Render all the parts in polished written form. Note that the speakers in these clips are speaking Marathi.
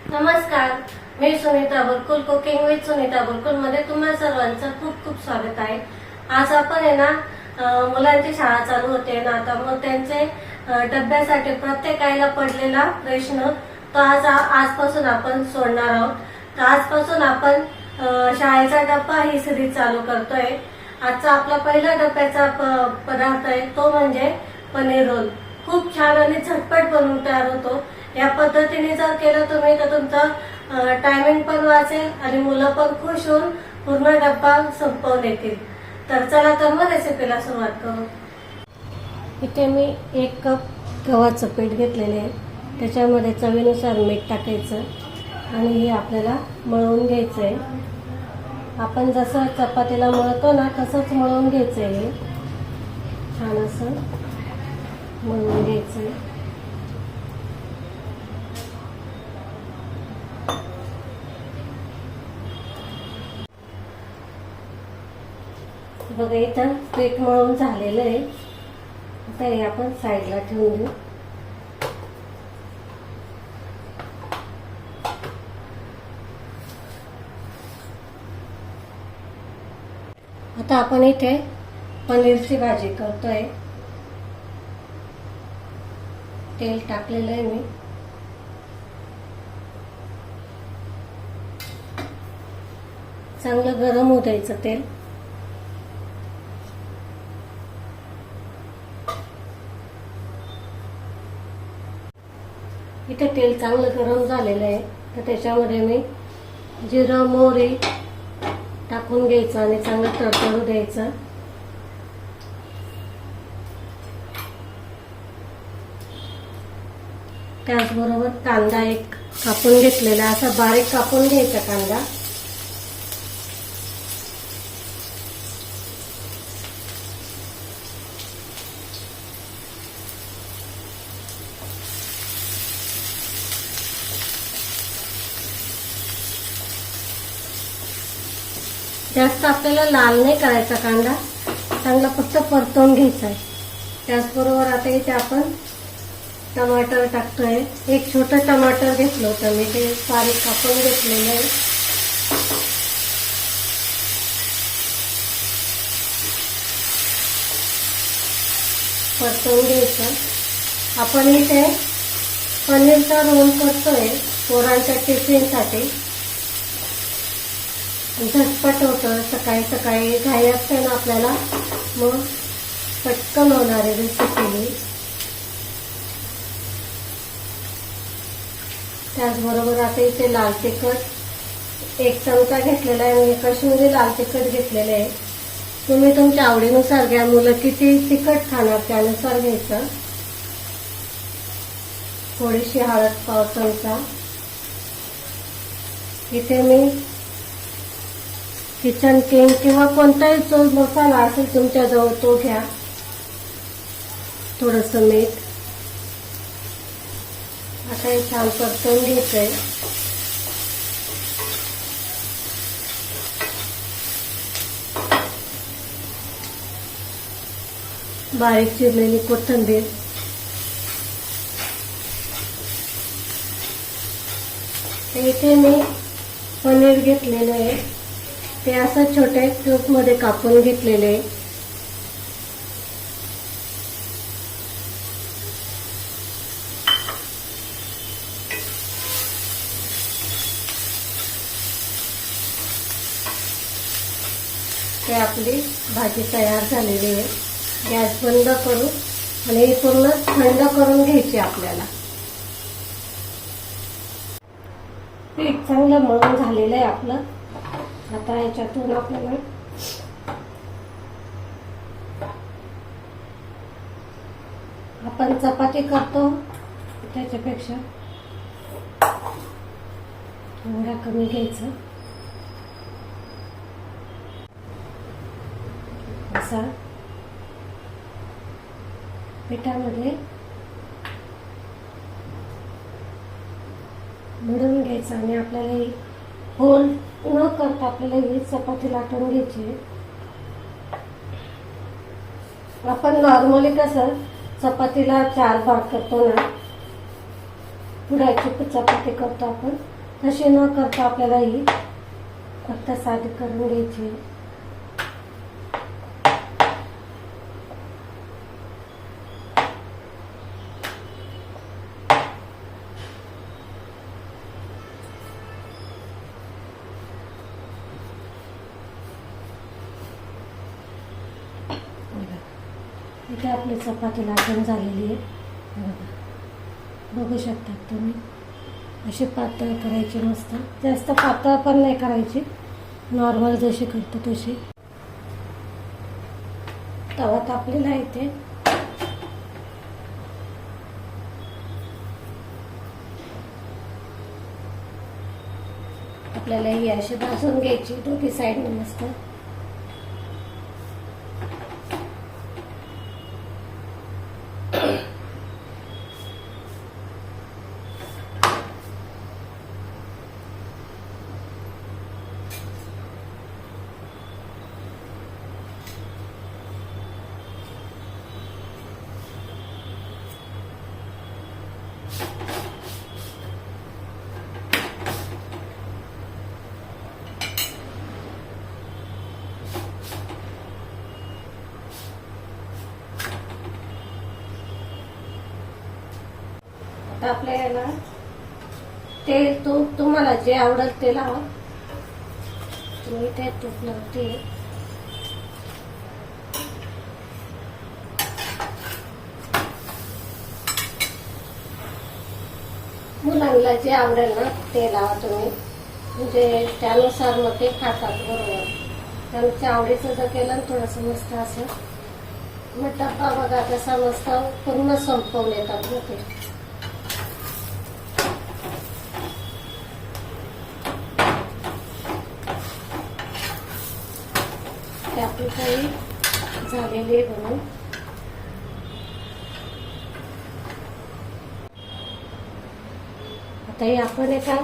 नमस्कार, मी सुनीता बुरकुल कुकिंग विथ सुनीता बुरकुल मध्ये तुम्हा सर्वांचं खूप खूप स्वागत आहे। आज आपण आहे ना मुलांची शाळा चालू होते ना, आता मग त्यांचे डब्यासाठी प्रत्येक आईला पडलेला प्रश्न तो आजपासून आपण सोडणार आहोत। तर आजपासून आपण शाळेचा डब्बा ही सिरीज चालू करतोय। आजचा आपला पहिला डब्याचा पदार्थ आहे तो म्हणजे पनीर रोल। खूप छान आणि झटपट बनवून तयार होतो। या पद्धतीने जर केलं तुम्ही तर तुमचा टायमिंग पण वाचेल आणि मुलं पण खुश होऊन पूर्ण डब्बा संपवून येतील। तर चला तर मग रेसिपीला सुरुवात करू। इथे मी 1 कप गव्हाचं पीठ घेतलेले आहे, त्याच्यामध्ये चवीनुसार मीठ टाकायचं आणि हे आपल्याला मळून घ्यायचं आहे। आपण जसं चपातीला मळतो ना तसंच मळून घ्यायचं आहे। छान असं मळून घ्यायचं आहे। बघा इथं पीठ मळून झालेलं आहे। आता हे आपण साईडला ठेवून देऊ। आता आपण इथे पनीरची भाजी करतोय। तेल टाकलेलं आहे मी। चांगलं गरम होऊ द्यायचं तेल। इथे तेल चांगलं गरम झालेलं आहे, तर त्याच्यामध्ये मी जिरं मोहरी टाकून घ्यायचं आणि चांगलं तडतडू द्यायचं। त्याचबरोबर कांदा एक कापून घेतलेला, असा बारीक कापून घ्यायचा कांदा। जास्त आपल्याला लाल नाही करायचा कांदा, चांगला फक्त परतवून घ्यायचा आहे। त्याचबरोबर आता इथे आपण टमाटर टाकतोय। एक छोटं टमाटर घेतलं होतं मी, ते बारीक कापून घेतलेलं आहे। परतवून घ्यायचं। आपण इथे पनीरचा रोल करतोय पोरांच्या टिफिनसाठी। झटपट होतं, सकाळी सकाळी घाई असते ना आपल्याला, मग पटकन होणारी रेसिपी। त्याचबरोबर आता इथे लाल तिखट 1 चमचा घेतलेला आहे। मी काश्मीरी लाल तिखट घेतलेले आहे। तुम्ही तुमच्या आवडीनुसार घ्या, मुलं किती तिखट खाणार त्यानुसार घ्यायचं। थोडीशी हळद पाव चमचा। इथे मी किचन किंग किंवा कोणताही जो मसाला असेल तुमच्याजवळ तो घ्या। थोडंसं मीठ। आता हे छान परतवून घ्यायचंय। बारीक चिरलेली कोथिंबीर। इथे मी पनीर घेतलेलं आहे, ते असं छोट्या क्यूब मध्ये कापून घेतलेले आहे। ते आपली भाजी तयार झालेली आहे। गॅस बंद करू आणि पूर्ण थंड करून घ्यायची आपल्याला। पीठ चांगलं मळून झालेलं आहे आपलं। आता याच्यातून आपल्याला आपण चपाती करतो त्याच्यापेक्षा थोडा कमी घ्यायचं। असा पिठामध्ये मळून घ्यायचं आणि आपल्याला होल न करता आपल्याला ही चपाती लाटून घ्यायची। आपण नॉर्मली कसं चपातीला 4 भाग करतो ना, पुढाची चपाती करतो आपण, तशी न करता आपल्याला ही फक्त साधी करून घ्यायची. इथे आपली चपाती लाटून झालेली आहे. बघू शकतात तुम्ही. अशी पातळ करायची मस्त. जास्त पातळ पण नाही करायची, नॉर्मल जशी करतो तशी. तवा तापलेला आहे इथे. आपल्याला ही अशी भाजून घ्यायची दोन्ही साईडने मस्त. आता आपल्याला तेल तूप तुम्हाला जे आवडेल ते लावा. तुम्ही ते तूप लावते. मुलांना जे आवडेल ना ते लावा तुम्ही, म्हणजे त्यानुसार मग ते खातात बरोबर. त्यांच्या आवडीचं जर केलं थोडंसं मस्त असं मग डब्बा बघा कसा मस्त पूर्ण संपवून येतात ना ते. आपली काही झालेली बनवून आता ही आपण एका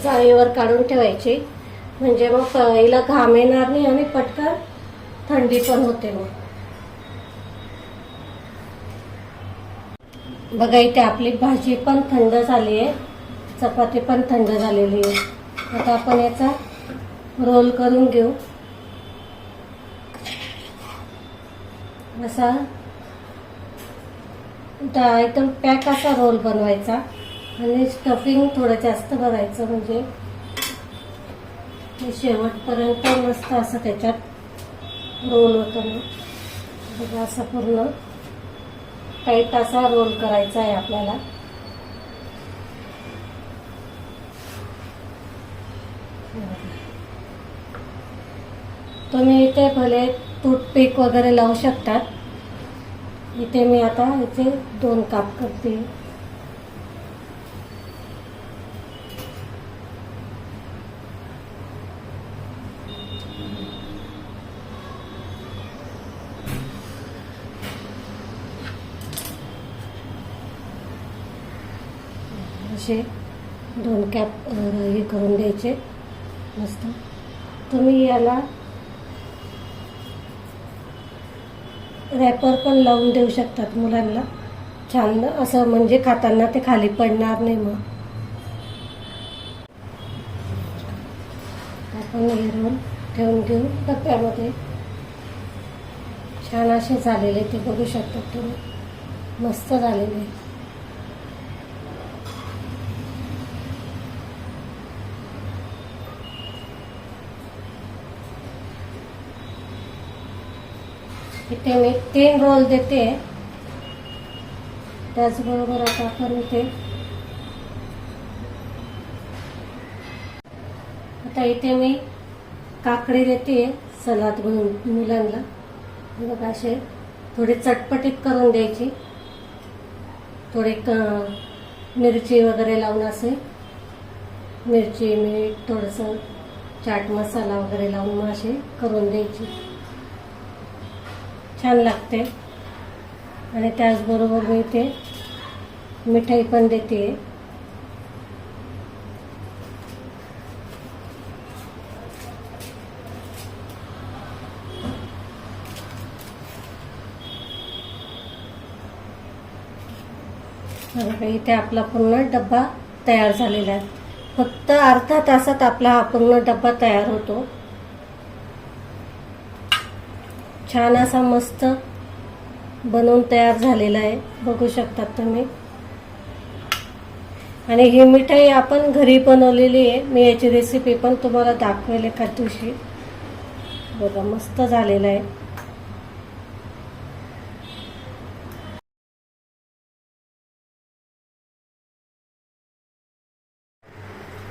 जाळीवर काढून ठेवायची, म्हणजे मग हिला घाम येणार नाही आणि पटकन थंडी पण होते. मग बघा इथे आपली भाजी पण थंड झाली आहे, चपाती पण थंड झालेली आहे. आता आपण याचा रोल करून घेऊ. असा एकदम पॅक असा रोल बनवायचा आणि स्टफिंग थोडं जास्त भरायचं, म्हणजे शेवटपर्यंत मस्त असं त्याच्यात रोल होतं. मग असं पूर्ण टाईट असा रोल करायचा आहे आपल्याला. तुम्ही इथे भले टूथपिक वगैरे लावू शकतात. इथे मी आता याचे 2 काप करते. असे 2 कॅप हे करून द्यायचे मस्त. तुम्ही याला रॅपर पण लावून देऊ शकतात मुलांना, छान असं म्हणजे खाताना ते खाली पडणार नाही. मग आपण हे रोल ठेवून घेऊ डब्यामध्ये. छान असे झालेले ते बघू शकतात तुम्ही, मस्त झालेले. इथे मी 3 रोल देते. त्याचबरोबर आता आपण इथे मी काकडी देते सलाद बनवून मुलांना. बघा असे थोडे चटपटीत करून द्यायची, थोडे मिरची वगैरे लावून असे मिरची मीठ थोडंसं चाट मसाला वगैरे लावून मग असे करून द्यायची. छान लागते. आणि त्याचबरोबर मी ते मिठाई पण देते. इथे आपला पूर्ण डब्बा तयार झालेला आहे. फक्त अर्धा तासात आपला हा पूर्ण डब्बा तयार होतो. छान असा मस्त बनवून तयार झालेला आहे, बघू शकतात तुम्ही. आणि ही मिठाई आपण घरी बनवलेली आहे. मी याची रेसिपी पण तुम्हाला दाखवेल एका दिवशी. बघा मस्त झालेलं आहे.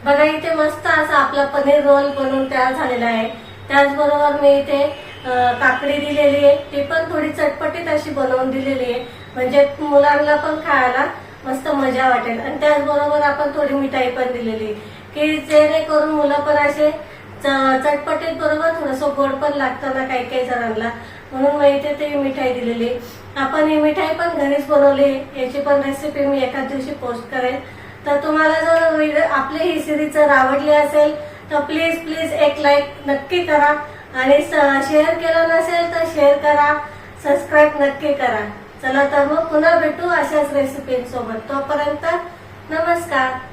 बघा इथे मस्त असा आपला पनीर रोल बनवून तयार झालेला आहे. त्याचबरोबर मी इथे काकडी दिलेली आहे, ती पण थोडी चटपटीत अशी बनवून दिलेली आहे, म्हणजे मुलांना पण खायला मस्त मजा वाटेल. आणि त्याचबरोबर आपण थोडी मिठाई पण दिलेली आहे, की जेणेकरून मुलं पण असे चटपटीत बरोबर थोडंसं गोड पण लागतं ना काही काही जणांना, म्हणून मी इथे ती मिठाई दिलेली. आपण ही मिठाई पण घरीच बनवली, याची पण रेसिपी मी एका दिवशी पोस्ट करेन. तर तुम्हाला जर आपली ही सिरीज जर आवडली असेल तर प्लीज एक लाईक नक्की करा, आणि शेअर केलं नसेल तर शेअर करा, सबस्क्राईब नक्की करा. चला तर मग पुन्हा भेटू अशाच रेसिपींसोबत. तोपर्यंत नमस्कार.